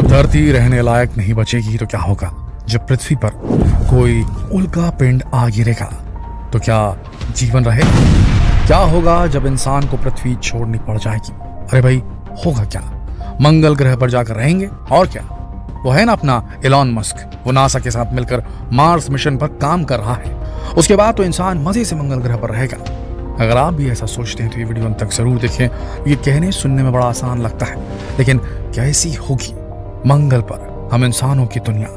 धरती रहने लायक नहीं बचेगी तो क्या होगा जब पृथ्वी पर कोई उल्का पिंड आ गिरेगा? तो क्या जीवन रहेगा? क्या होगा जब इंसान को पृथ्वी छोड़नी पड़ जाएगी? अरे भाई, होगा क्या? मंगल ग्रह पर जाकर रहेंगे और क्या? वो है ना अपना एलॉन मस्क, वो नासा के साथ मिलकर मार्स मिशन पर काम कर रहा है। उसके बाद तो इंसान मजे से मंगल ग्रह पर रहेगा। अगर आप भी ऐसा सोचते हैं तो ये वीडियो अंत तक जरूर देखें। ये कहने सुनने में बड़ा आसान लगता है, लेकिन कैसी होगी मंगल पर हम इंसानों की दुनिया?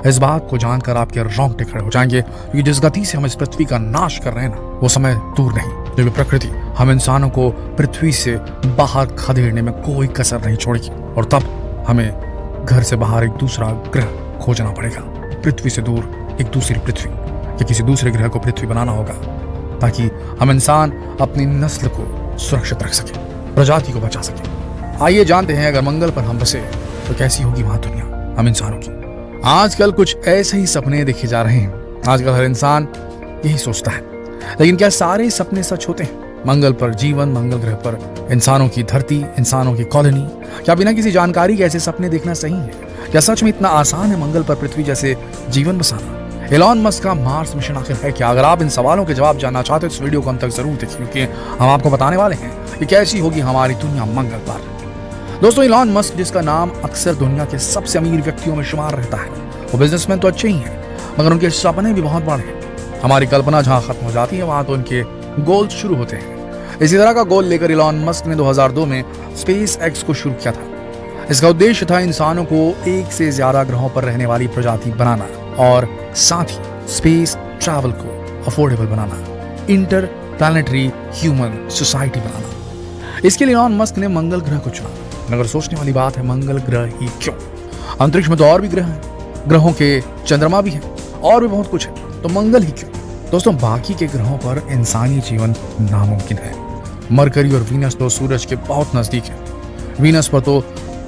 इस बात को जानकर आपके रोंगटे खड़े हो जाएंगे, क्योंकि जिस गति से हम इस पृथ्वी का नाश कर रहे हैं ना, वो समय दूर नहीं जब प्रकृति हम इंसानों को पृथ्वी से बाहर खदेड़ने में कोई कसर नहीं छोड़ेगी। और तब हमें घर से बाहर एक दूसरा ग्रह खोजना पड़ेगा। पृथ्वी से दूर एक दूसरी पृथ्वी या किसी दूसरे ग्रह को पृथ्वी बनाना होगा, ताकि हम इंसान अपनी नस्ल को सुरक्षित रख सके, प्रजाति को बचा सके। आइए जानते हैं, अगर मंगल पर हम बसे तो कैसी होगी वहां दुनिया हम इंसानों की। आजकल कुछ ऐसे ही सपने देखे जा रहे हैं। आजकल हर इंसान यही सोचता है, लेकिन क्या सारे सपने सच होते हैं? मंगल पर जीवन, मंगल ग्रह पर इंसानों की धरती, इंसानों की कॉलोनी, क्या बिना किसी जानकारी के ऐसे सपने देखना सही है? क्या सच में इतना आसान है मंगल पर पृथ्वी जैसे जीवन बसाना? एलॉन मस्क का मार्स मिशन आखिर है क्या? अगर आप इन सवालों के जवाब जानना चाहते हो तो इस वीडियो को अंत तक जरूर देखिए, क्योंकि हम आपको बताने वाले हैं कि कैसी होगी हमारी दुनिया मंगल पर। दोस्तों, एलॉन मस्क, जिसका नाम अक्सर दुनिया के सबसे अमीर व्यक्तियों में शुमार रहता है, वो बिजनेसमैन तो अच्छे ही हैं, मगर उनके सपने भी बहुत बड़े हैं। हमारी कल्पना जहां खत्म हो जाती है, वहां तो उनके गोल्स शुरू होते हैं। इसी तरह का गोल लेकर एलॉन मस्क ने 2002 में स्पेस एक्स को शुरू किया था। इसका उद्देश्य था इंसानों को एक से ज्यादा ग्रहों पर रहने वाली प्रजाति बनाना और साथ ही स्पेस ट्रैवल को अफोर्डेबल बनाना, इंटर प्लैनेटरी ह्यूमन सोसाइटी बनाना। इसके लिए एलॉन मस्क ने मंगल ग्रह को चुना। मगर सोचने वाली बात है, मंगल ग्रह ही क्यों? अंतरिक्ष में तो और भी ग्रह हैं, ग्रहों के चंद्रमा भी हैं और भी बहुत कुछ है, तो मंगल ही क्यों? दोस्तों, बाकी के ग्रहों पर इंसानी जीवन नामुमकिन है। मरकरी और वीनस तो सूरज के बहुत नजदीक है। वीनस पर तो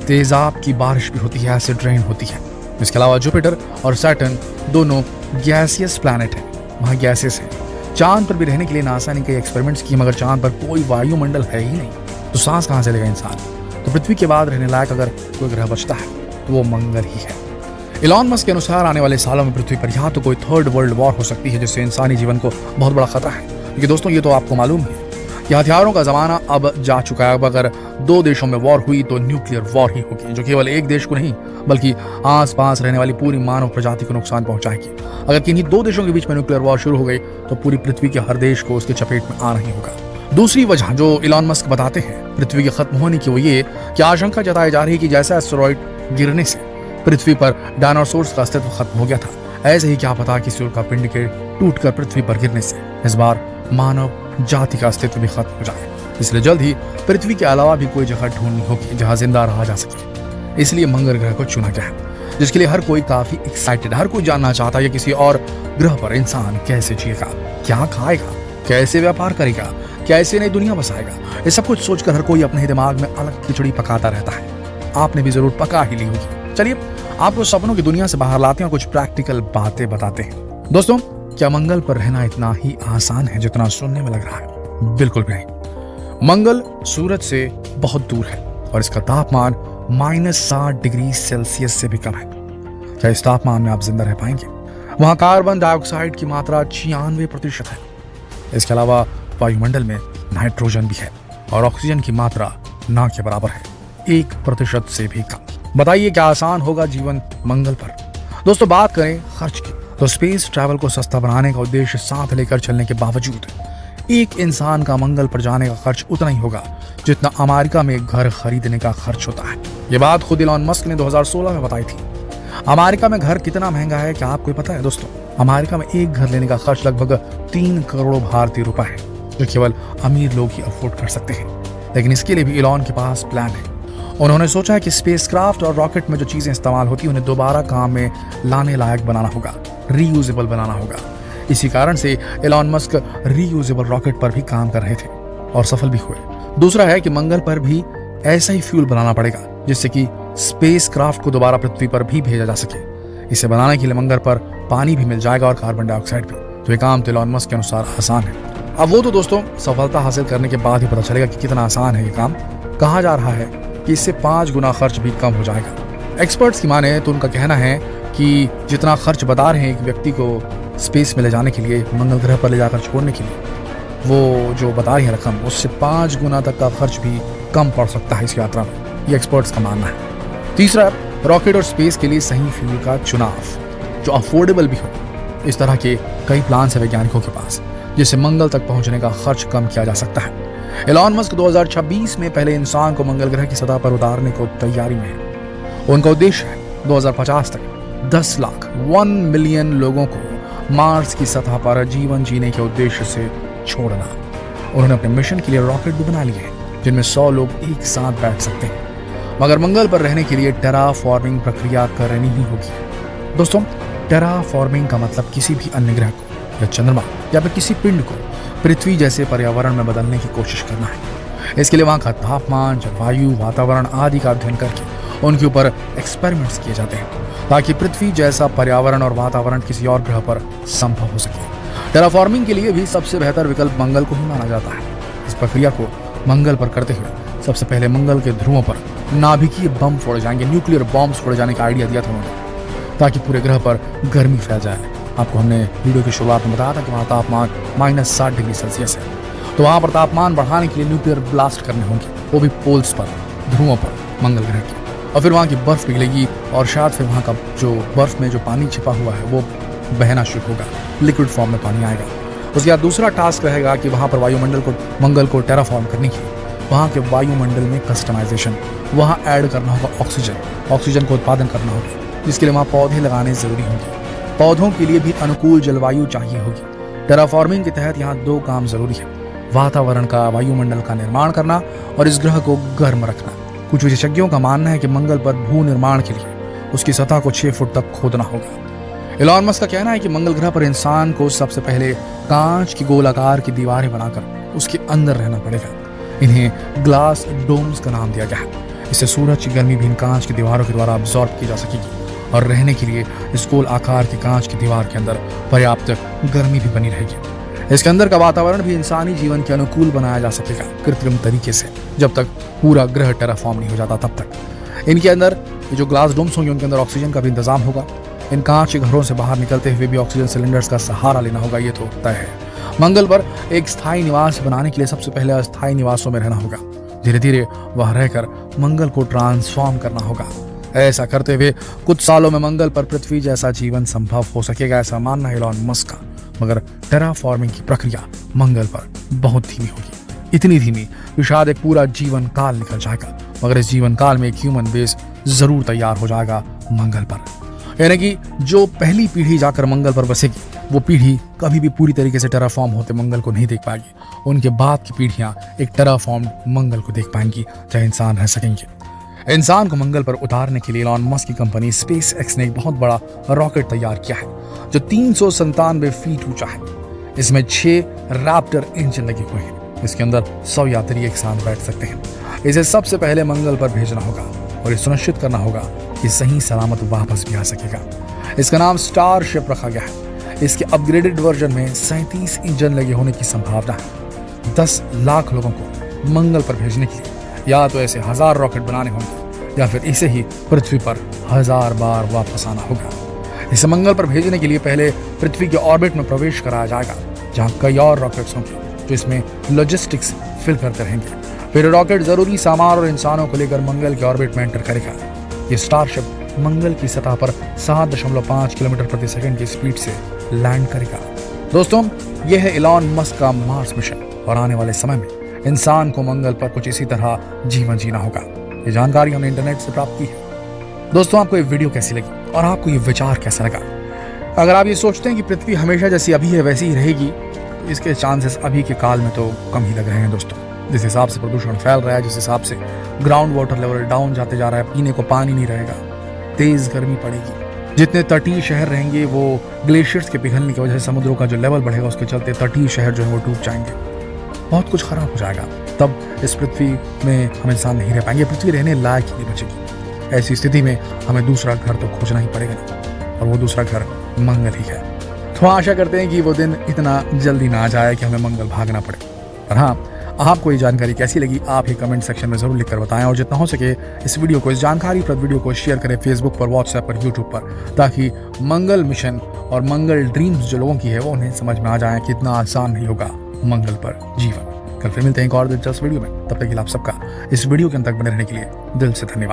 तेजाब की बारिश भी होती है, एसिड रेन होती है। इसके अलावा जुपिटर और सैटर्न दोनों गैसियस प्लैनेट हैं, वहाँ गैसेस हैं। चांद पर भी रहने के लिए नासा ने कई एक्सपेरिमेंट्स किए, मगर चांद पर कोई वायुमंडल है ही नहीं, तो सांस कहाँ से लेगा इंसान? तो पृथ्वी के बाद रहने लायक अगर कोई ग्रह बचता है तो वो मंगल ही है। एलॉन मस्क के अनुसार आने वाले सालों में पृथ्वी पर या तो कोई थर्ड वर्ल्ड वॉर हो सकती है, जिससे इंसानी जीवन को बहुत बड़ा खतरा है। क्योंकि दोस्तों, ये तो आपको मालूम है कि हथियारों का जमाना अब जा चुका है। अब अगर दो देशों में वॉर हुई तो न्यूक्लियर वॉर ही होगी, जो केवल एक देश को नहीं बल्कि आसपास रहने वाली पूरी मानव प्रजाति को नुकसान पहुंचाएगी। अगर किन्हीं दो देशों के बीच में न्यूक्लियर वॉर शुरू हो गई तो पूरी पृथ्वी के हर देश को उसके चपेट में आना ही होगा। दूसरी वजह जो एलॉन मस्क बताते हैं पृथ्वी के खत्म होने की, वो ये कि आशंका जताई जा रही है कि जैसा एस्टेरॉइड गिरने से पृथ्वी पर डायनासोर्स का अस्तित्व खत्म हो गया था, ऐसे ही क्या पता किसी उल्का पिंड के टूटकर पृथ्वी पर गिरने से इस बार मानव जाति का अस्तित्व भी खत्म हो जाए। इसलिए जल्द ही पृथ्वी के अलावा भी कोई जगह ढूंढनी होगी जहां जिंदा रहा जा सके। इसलिए मंगल ग्रह को चुना गया है, जिसके लिए हर कोई काफी एक्साइटेड, हर कोई जानना चाहता है कि किसी और ग्रह पर इंसान कैसे जिएगा, क्या खाएगा, कैसे व्यापार करेगा, कैसे नई दुनिया बसाएगा। ये सब कुछ सोचकर हर कोई अपने ही दिमाग में अलग खिचड़ी पकाता रहता है। आपने भी जरूर पका ही ली होगी। चलिए, आपको सपनों की दुनिया से बाहर लाते हैं और कुछ प्रैक्टिकल बातें बताते हैं। दोस्तों, क्या मंगल पर रहना इतना ही आसान है जितना सुनने में लग रहा है? बिल्कुल भी नहीं। मंगल सूरज से बहुत दूर है और इसका तापमान -60 डिग्री सेल्सियस से भी कम है। क्या इस तापमान में आप जिंदा रह पाएंगे? वहां कार्बन डाइऑक्साइड की मात्रा 96% है। इसके अलावा वायुमंडल में नाइट्रोजन भी है और ऑक्सीजन की मात्रा ना के बराबर है, 1% से भी कम। बताइए, क्या आसान होगा जीवन मंगल पर? दोस्तों, बात करें खर्च की, तो स्पेस ट्रैवल को सस्ता बनाने का उद्देश्य साथ लेकर चलने के बावजूद एक इंसान का मंगल पर जाने का खर्च उतना ही होगा जितना अमेरिका में एक घर खरीदने का खर्च होता है। ये बात खुद एलॉन मस्क ने 2016 में बताई थी। अमेरिका में घर कितना महंगा है, क्या आपको पता है? दोस्तों, अमेरिका में एक घर लेने का खर्च लगभग 3 करोड़ भारतीय रुपए है, जो केवल अमीर लोग ही अफोर्ड कर सकते हैं। लेकिन इसके लिए भी एलॉन के पास प्लान है। उन्होंने सोचा है कि स्पेसक्राफ्ट और रॉकेट में जो चीजें इस्तेमाल होती हैं उन्हें दोबारा काम में लाने लायक बनाना होगा, रीयूजेबल बनाना होगा। इसी कारण से एलॉन मस्क रीयूजेबल रॉकेट पर भी काम कर रहे थे और सफल भी हुए। दूसरा है कि मंगल पर भी ऐसा ही फ्यूल बनाना पड़ेगा जिससे कि स्पेसक्राफ्ट को दोबारा पृथ्वी पर भी भेजा जा सके। इसे बनाने के लिए मंगल पर पानी भी मिल जाएगा और कार्बन डाइऑक्साइड भी। तो ये काम एलॉन मस्क के अनुसार आसान है। अब वो तो दोस्तों सफलता हासिल करने के बाद ही पता चलेगा कि कितना आसान है ये काम। कहा जा रहा है कि इससे 5 गुना खर्च भी कम हो जाएगा। एक्सपर्ट्स की माने तो उनका कहना है कि जितना खर्च बता रहे हैं एक व्यक्ति को स्पेस में ले जाने के लिए, मंगल ग्रह पर ले जाकर छोड़ने के लिए, वो जो बता रही है रकम, उससे 5 गुना तक का खर्च भी कम पड़ सकता है इस यात्रा में। ये एक्सपर्ट्स का मानना है। तीसरा, रॉकेट और स्पेस के लिए सही फ्यूल का चुनाव जो अफोर्डेबल भी हो। इस तरह के कई प्लान है वैज्ञानिकों के पास जिससे मंगल तक पहुंचने का खर्च कम किया जा सकता है। एलॉन मस्क 2026 में पहले इंसान को मंगल ग्रह की सतह पर उतारने को तैयारी में है। उनका उद्देश्य है 2050 तक 10 लाख 1 मिलियन लोगों को मार्स की सतह पर जीवन जीने के उद्देश्य से छोड़ना। उन्होंने अपने मिशन के लिए रॉकेट भी बना लिए हैं जिनमें 100 लोग एक साथ बैठ सकते हैं। मगर मंगल पर रहने के लिए टेराफॉर्मिंग प्रक्रिया करनी ही होगी। दोस्तों, टेराफॉर्मिंग का मतलब किसी भी अन्य ग्रह को या चंद्रमा या फिर किसी पिंड को पृथ्वी जैसे पर्यावरण में बदलने की कोशिश करना है। इसके लिए वहां का तापमान, जलवायु, वातावरण आदि का अध्ययन करके उनके ऊपर एक्सपेरिमेंट्स किए जाते हैं ताकि पृथ्वी जैसा पर्यावरण और वातावरण किसी और ग्रह पर संभव हो सके। टेराफॉर्मिंग के लिए भी सबसे बेहतर विकल्प मंगल को ही माना जाता है। इस प्रक्रिया को मंगल पर करते हुए सबसे पहले मंगल के ध्रुवों पर नाभिकीय बम फोड़े जाएंगे, न्यूक्लियर बॉम्ब्स फोड़े जाने का आइडिया दिया था उन्होंने, ताकि पूरे ग्रह पर गर्मी फैल जाए। आपको हमने वीडियो की शुरुआत में बताया था कि वहाँ तापमान -60 डिग्री सेल्सियस है, तो वहाँ पर तापमान बढ़ाने के लिए न्यूक्लियर ब्लास्ट करने होंगे, वो भी पोल्स पर, ध्रुवों पर मंगल ग्रह की। और फिर वहाँ की बर्फ पिघलेगी और शायद फिर वहाँ का जो बर्फ में जो पानी छिपा हुआ है वो बहना शुरू होगा, लिक्विड फॉर्म में पानी आएगा। उसके बाद दूसरा टास्क रहेगा कि वहाँ पर वायुमंडल को, मंगल को टेराफॉर्म करने की वहाँ के वायुमंडल में कस्टमाइजेशन, वहाँ ऐड करना होगा ऑक्सीजन को उत्पादन करना होगा, जिसके लिए वहाँ पौधे लगाने जरूरी होंगे। पौधों के लिए भी अनुकूल जलवायु चाहिए होगी। टेराफॉर्मिंग के तहत यहाँ 2 काम जरूरी है, वातावरण का, वायुमंडल का निर्माण करना और इस ग्रह को गर्म रखना। कुछ विशेषज्ञों का मानना है कि मंगल पर भू निर्माण के लिए उसकी सतह को 6 फुट तक खोदना होगा। एलॉन मस्क का कहना है कि मंगल ग्रह पर इंसान को सबसे पहले कांच की गोलाकार की दीवारें बनाकर उसके अंदर रहना पड़ेगा। इन्हें ग्लास डोम्स का नाम दिया गया है। इससे सूरज की गर्मी भी इन कांच की दीवारों के द्वारा अब्सॉर्ब की जा सकेगी और रहने के लिए इस गोल आकार की कांच की दीवार के अंदर पर्याप्त गर्मी भी बनी रहेगी। इसके अंदर का वातावरण भी इंसानी जीवन के अनुकूल बनाया जा सकेगा कृत्रिम तरीके से, जब तक पूरा ग्रह टेराफॉर्म नहीं हो जाता तब तक। इनके अंदर ये जो ग्लास डोम्स होंगे उनके अंदर ऑक्सीजन का भी इंतजाम होगा। इन कांच के घरों से बाहर निकलते हुए भी ऑक्सीजन सिलेंडर्स का सहारा लेना होगा, ये तो तय है। मंगल पर एक स्थायी निवास बनाने के लिए सबसे पहले अस्थायी निवासों में रहना होगा। धीरे धीरे वहां रहकर मंगल को ट्रांसफॉर्म करना होगा। ऐसा करते हुए कुछ सालों में मंगल पर पृथ्वी जैसा जीवन संभव हो सकेगा, ऐसा मानना है एलॉन मस्क का। मगर टेराफॉर्मिंग की प्रक्रिया मंगल पर बहुत धीमी होगी, इतनी धीमी कि शायद एक पूरा जीवन काल निकल जाएगा। मगर इस जीवन काल में एक ह्यूमन बेस जरूर तैयार हो जाएगा मंगल पर। यानी कि जो पहली पीढ़ी जाकर मंगल पर बसेगी वो पीढ़ी कभी भी पूरी तरीके से टेराफॉर्म होते मंगल को नहीं देख पाएगी। उनके बाद की पीढ़ियां एक टेराफॉर्म्ड मंगल को देख पाएंगी, चाहे इंसान रह सकेंगे। इंसान को मंगल पर उतारने के लिए एलॉन मस्क की कंपनी स्पेस एक्स ने एक बहुत बड़ा रॉकेट तैयार किया है जो 397 फीट ऊंचा है। इसमें 6 रैप्टर इंजन लगे हुए हैं। इसके अंदर 100 यात्री एक साथ बैठ सकते हैं। इसे सबसे पहले मंगल पर भेजना होगा और ये सुनिश्चित करना होगा कि सही सलामत वापस भी आ सकेगा। इसका नाम स्टारशिप रखा गया है। इसके अपग्रेडेड वर्जन में 37 इंजन लगे होने की संभावना है। 10 लाख लोगों को मंगल पर भेजने के लिए या तो ऐसे 1000 रॉकेट बनाने होंगे या फिर इसे ही पृथ्वी पर 1000 बार वापस आना होगा। इसे मंगल पर भेजने के लिए पहले पृथ्वी के ऑर्बिट में प्रवेश कराया जाएगा, जहां कई और रॉकेट्स होंगे जो इसमें लॉजिस्टिक्स फिल करते रहेंगे। फिर रॉकेट जरूरी सामान और इंसानों को लेकर मंगल के ऑर्बिट में एंटर करेगा। ये स्टारशिप मंगल की सतह पर 7.5 किलोमीटर प्रति सेकंड की स्पीड से लैंड करेगा। दोस्तों, यह है एलॉन मस्क का मार्स मिशन और आने वाले समय में इंसान को मंगल पर कुछ इसी तरह जीवन जीना होगा। ये जानकारी हमने इंटरनेट से प्राप्त की है। दोस्तों, आपको ये वीडियो कैसी लगी और आपको ये विचार कैसा लगा? अगर आप ये सोचते हैं कि पृथ्वी हमेशा जैसी अभी है वैसी ही रहेगी, तो इसके चांसेस अभी के काल में तो कम ही लग रहे हैं। दोस्तों, जिस हिसाब से प्रदूषण फैल रहा है, जिस हिसाब से ग्राउंड वाटर लेवल डाउन जाते जा रहा है, पीने को पानी नहीं रहेगा, तेज गर्मी पड़ेगी, जितने तटीय शहर रहेंगे वो ग्लेशियर्स के पिघलने की वजह से समुद्रों का जो लेवल बढ़ेगा उसके चलते तटीय शहर जो है वो डूब जाएंगे। बहुत कुछ खराब हो जाएगा। तब इस पृथ्वी में हम इंसान नहीं रह पाएंगे, पृथ्वी रहने लायक ही नहीं बचेगी। ऐसी स्थिति में हमें दूसरा घर तो खोजना ही पड़ेगा ना, और वो दूसरा घर मंगल ही है। तो आशा करते हैं कि वो दिन इतना जल्दी ना आ जाए कि हमें मंगल भागना पड़े। और हाँ, आपको ये जानकारी कैसी लगी आप ही कमेंट सेक्शन में जरूर लिखकर बताएं और जितना हो सके इस वीडियो को, इस जानकारीप्रद वीडियो को शेयर करें फेसबुक पर, व्हाट्सएप पर, यूट्यूब पर, ताकि मंगल मिशन और मंगल ड्रीम्स जो लोगों की है वो उन्हें समझ में आ जाए कि इतना आसान नहीं होगा मंगल पर जीवन। कल फिर मिलते हैं एक और दिलचस्प वीडियो में, तब तक के लिए आप सबका इस वीडियो के अंत तक बने रहने के लिए दिल से धन्यवाद।